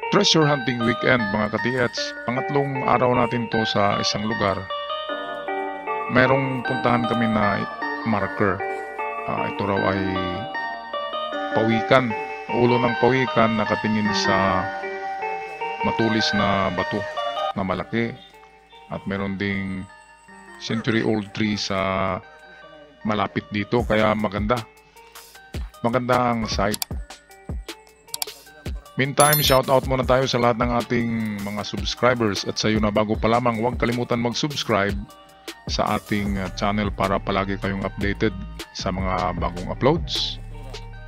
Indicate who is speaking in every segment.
Speaker 1: Treasure hunting weekend mga ka-TH. Pangatlong araw natin to sa isang lugar. Merong puntahan kami na marker. Ito raw ay pawikan. Ulo ng pawikan nakatingin sa matulis na bato na malaki. At meron ding century-old tree sa malapit dito. Kaya maganda. Maganda ang site. Meantime, shoutout muna tayo sa lahat ng ating mga subscribers at sa iyo na bago pa lamang, huwag kalimutan mag-subscribe sa ating channel para palagi kayong updated sa mga bagong uploads.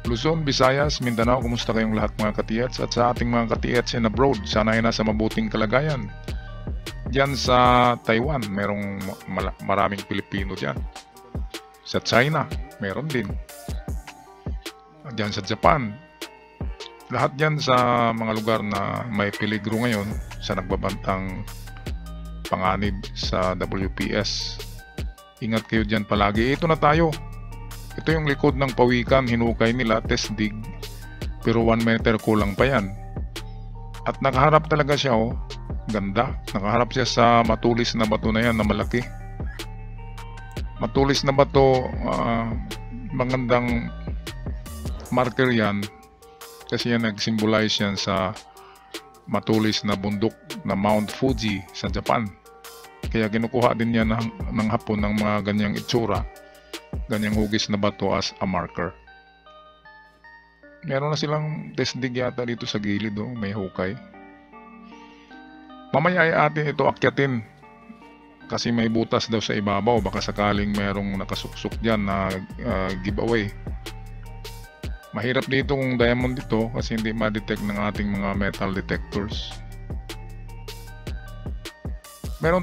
Speaker 1: Luzon, Visayas, Mindanao, kumusta kayong lahat mga ka-TH? At sa ating mga ka-TH in abroad, sana ay nasa mabuting kalagayan. Diyan sa Taiwan, merong maraming Pilipino diyan. Sa China, meron din. Diyan sa Japan, lahat yan sa mga lugar na may peligro ngayon sa nagbabantang panganib sa WPS. Ingat kayo dyan palagi. Ito na tayo. Ito yung likod ng pawikan. Hinukay nila, test dig. Pero 1 meter kulang pa yan. At nakaharap talaga siya, oh. Ganda. Nakaharap siya sa matulis na bato na yan na malaki. Matulis na bato, magandang marker yan. Kasi yan nag-symbolize yan sa matulis na bundok na Mount Fuji sa Japan. Kaya kinukuha din yan ng Hapon ng mga ganyang itsura, ganyang hugis na bato as a marker. Meron na silang test dig yata dito sa gilid, oh, may hukay. Mamaya ay atin ito akyatin kasi may butas daw sa ibabaw. Baka sakaling merong nakasuksok dyan na giveaway. Mahirap dito kung diamond dito kasi hindi ma-detect ng ating mga metal detectors. Meron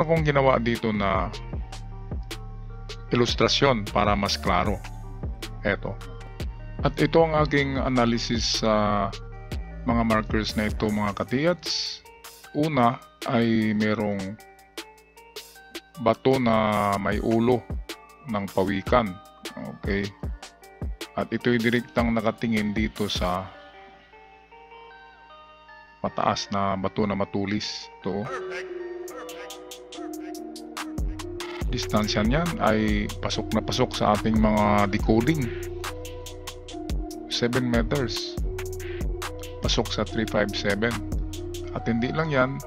Speaker 1: akong ginawa dito na ilustrasyon para mas klaro. Eto. At ito ang aking analysis sa mga markers na ito mga ka-TH. Una ay merong bato na may ulo ng pawikan. Okay. At ito'y direktang nakatingin dito sa mataas na bato na matulis. Ito. Distansya niyan ay pasok na pasok sa ating mga decoding. 7 meters. Pasok sa 357. At hindi lang yan,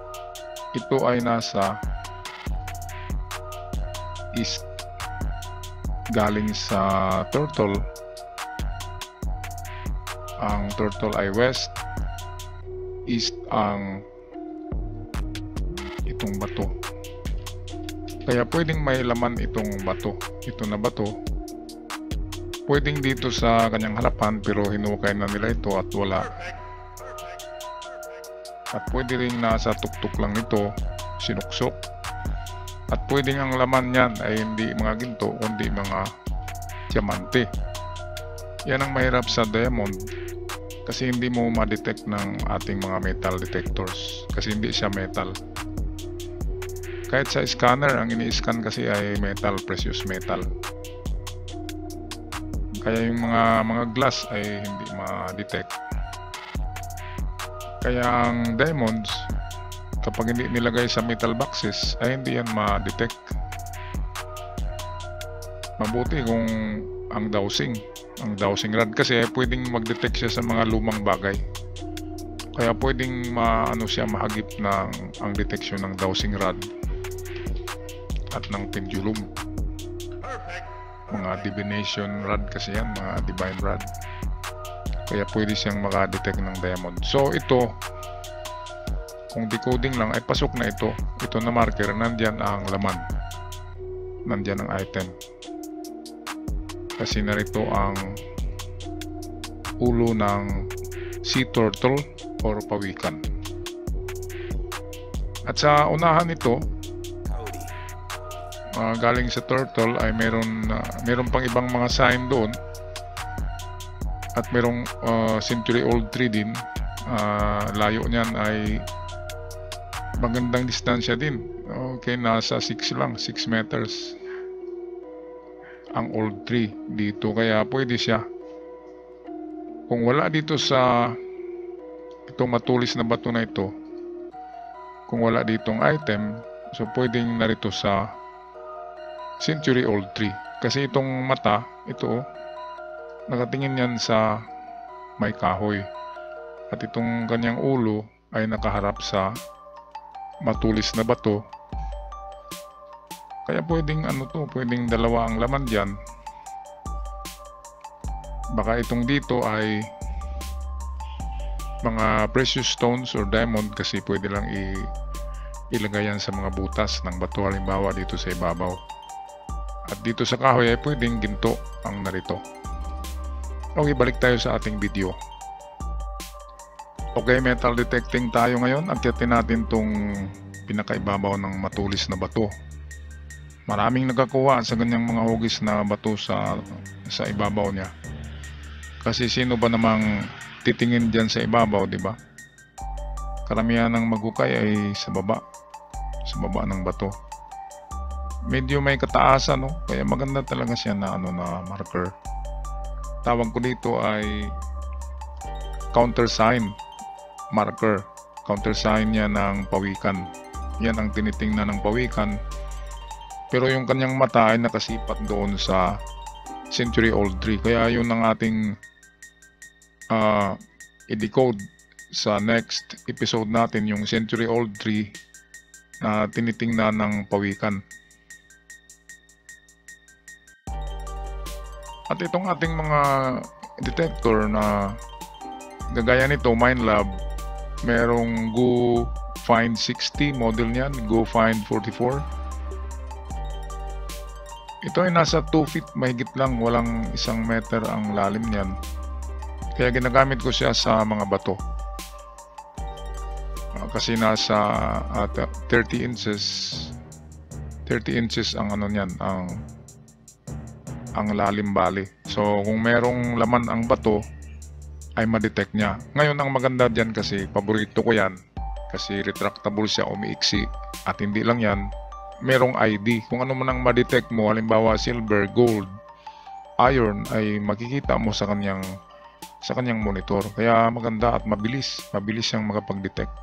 Speaker 1: ito ay nasa east. Galing sa turtle. Ang turtle ay west, east ang itong bato. Kaya pwedeng may laman itong bato. Ito na bato. Pwedeng dito sa kanyang harapan pero hinukay na nila ito at wala. At pwede rin nasa tuktok lang ito, sinuksok. At pwedeng ang laman niyan ay hindi mga ginto kundi mga diamante. Yan ang mahirap sa diamond. Kasi hindi mo ma-detect ng ating mga metal detectors kasi hindi siya metal. Kahit sa scanner, ang ini-scan kasi ay metal, precious metal. Kaya yung mga glass ay hindi ma-detect. Kaya ang diamonds, kapag hindi nilagay sa metal boxes, ay hindi yan ma-detect. Mabuti kung ang dowsing rod kasi pwedeng mag-detect siya sa mga lumang bagay. Kaya pwedeng mahagip ng ang detection ng dowsing rod at ng pendulum. Mga divination rod kasi yan, mga divine rod. Kaya pwede siyang maka-detect ng diamond. So ito, kung decoding lang ay pasok na ito. Ito na marker, nandyan ang laman. Nandyan ang item. Kasi narito ang ulo ng sea turtle or pawikan. At sa unahan nito, galing sa turtle ay meron pang ibang mga sign doon. At merong century old tree din. Layo niyan ay magandang distansya din. Okay, nasa 6 lang, 6 meters. Ang old tree dito, kaya pwede siya. Kung wala dito sa itong matulis na bato na ito, kung wala ditong item, so pwedeng narito sa century-old tree. Kasi itong mata, ito, nakatingin yan sa may kahoy. At itong kanyang ulo ay nakaharap sa matulis na bato. Kaya pwedeng pwedeng dalawa ang laman dyan. Baka itong dito ay mga precious stones or diamond, kasi pwede lang ilagay yan sa mga butas ng bato, halimbawa dito sa ibabaw. At dito sa kahoy ay pwedeng ginto ang narito. Okay, balik tayo sa ating video. Okay, metal detecting tayo ngayon. Akyatin natin tong pinakaibabaw ng matulis na bato. Maraming nagkakuha sa ganyang mga hugis na bato sa ibabaw niya. Kasi sino ba namang titingin dyan sa ibabaw, di ba? Karamihan ng maghukay ay sa baba ng bato. Medyo may kataasan, no? Kaya maganda talaga siya na na marker. Tawag ko dito ay countersign marker. Countersign niya ng pawikan. Yan ang tinitingnan ng pawikan. Pero yung kanyang mata ay nakasipat doon sa century-old tree. Kaya yun ang ating i-decode sa next episode natin, yung century-old tree na tinitingnan ng pawikan. At itong ating mga detector na gagaya nito, Minelab, merong Go Find 60 model niyan, Go Find 44. Ito ay nasa 2 feet mahigit lang, walang 1 meter ang lalim niyan. Kaya ginagamit ko siya sa mga bato. Kasi nasa 30 inches ang niyan, ang lalim bali. So kung merong laman ang bato ay ma-detect niya. Ngayon ang maganda diyan, kasi paborito ko yan, kasi retractable siya, umiiksi. At hindi lang yan, merong ID. Kung ano man ang ma-detect mo, halimbawa silver, gold, iron, ay makikita mo sa kanyang monitor. Kaya maganda at mabilis siyang makapag-detect.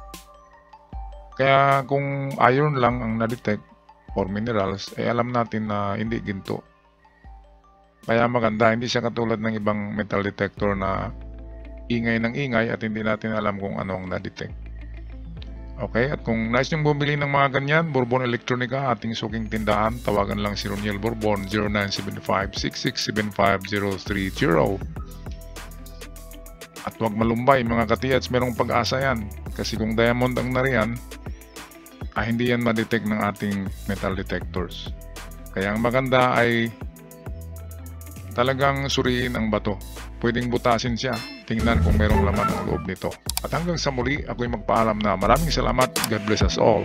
Speaker 1: Kaya kung iron lang ang na-detect or minerals, ay alam natin na hindi ginto. Kaya maganda, hindi siya katulad ng ibang metal detector na ingay ng ingay at hindi natin alam kung ano ang na-detect. Okay, at kung nais niyong bumili ng mga ganyan, Bourbon Electronica, ating suking tindahan, tawagan lang si Roniel Bourbon, 0975-6675-030. At huwag malumbay mga katiyats, merong pag-asa yan. Kasi kung diamond ang nariyan, hindi yan ma-detect ng ating metal detectors. Kaya ang maganda ay talagang suriin ang bato. Pwedeng butasin siya. Tingnan kung merong laman ang loob nito. At hanggang sa muli, ako'y magpaalam na maraming salamat. God bless us all.